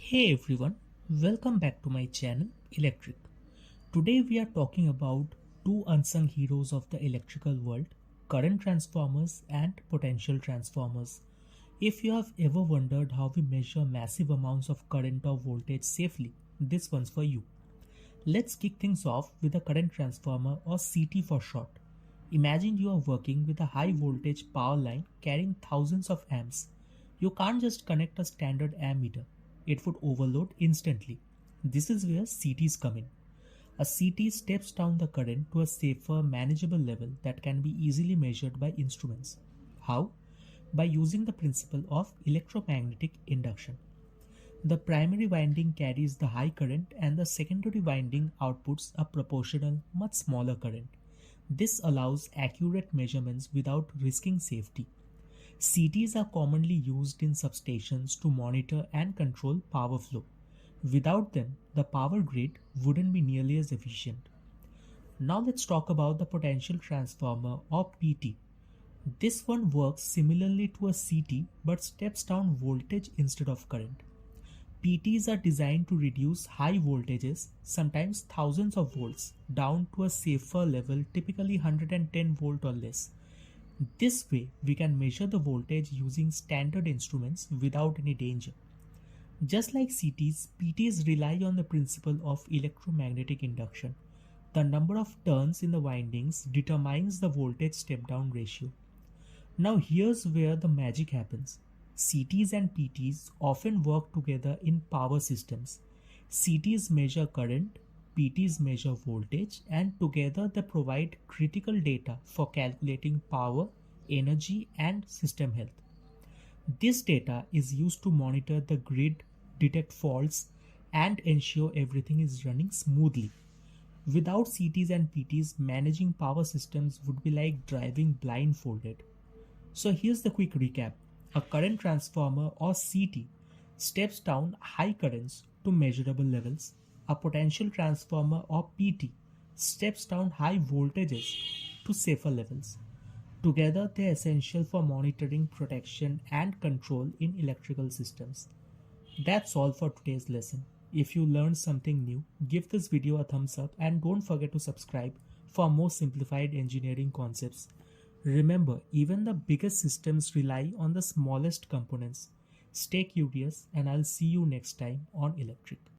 Hey everyone, welcome back to my channel Electric. Today we are talking about two unsung heroes of the electrical world, current transformers and potential transformers. If you have ever wondered how we measure massive amounts of current or voltage safely, this one's for you. Let's kick things off with a current transformer or CT for short. Imagine you are working with a high voltage power line carrying thousands of amps. You can't just connect a standard ammeter. It would overload instantly. This is where CTs come in. A CT steps down the current to a safer, manageable level that can be easily measured by instruments. How? By using the principle of electromagnetic induction. The primary winding carries the high current and the secondary winding outputs a proportional, much smaller current. This allows accurate measurements without risking safety. CTs are commonly used in substations to monitor and control power flow. Without them, the power grid wouldn't be nearly as efficient. Now let's talk about the potential transformer or PT. This one works similarly to a CT but steps down voltage instead of current. PTs are designed to reduce high voltages, sometimes thousands of volts, down to a safer level, typically 110 volt or less. This way, we can measure the voltage using standard instruments without any danger. Just like CTs, PTs rely on the principle of electromagnetic induction. The number of turns in the windings determines the voltage step-down ratio. Now here's where the magic happens. CTs and PTs often work together in power systems. CTs measure current, PTs measure voltage, and together they provide critical data for calculating power, energy, and system health. This data is used to monitor the grid, detect faults, and ensure everything is running smoothly. Without CTs and PTs, managing power systems would be like driving blindfolded. So here's the quick recap. A current transformer or CT steps down high currents to measurable levels. A potential transformer or PT steps down high voltages to safer levels. Together, they are essential for monitoring, protection, and control in electrical systems. That's all for today's lesson. If you learned something new, give this video a thumbs up and don't forget to subscribe for more simplified engineering concepts. Remember, even the biggest systems rely on the smallest components. Stay curious, and I'll see you next time on Electric.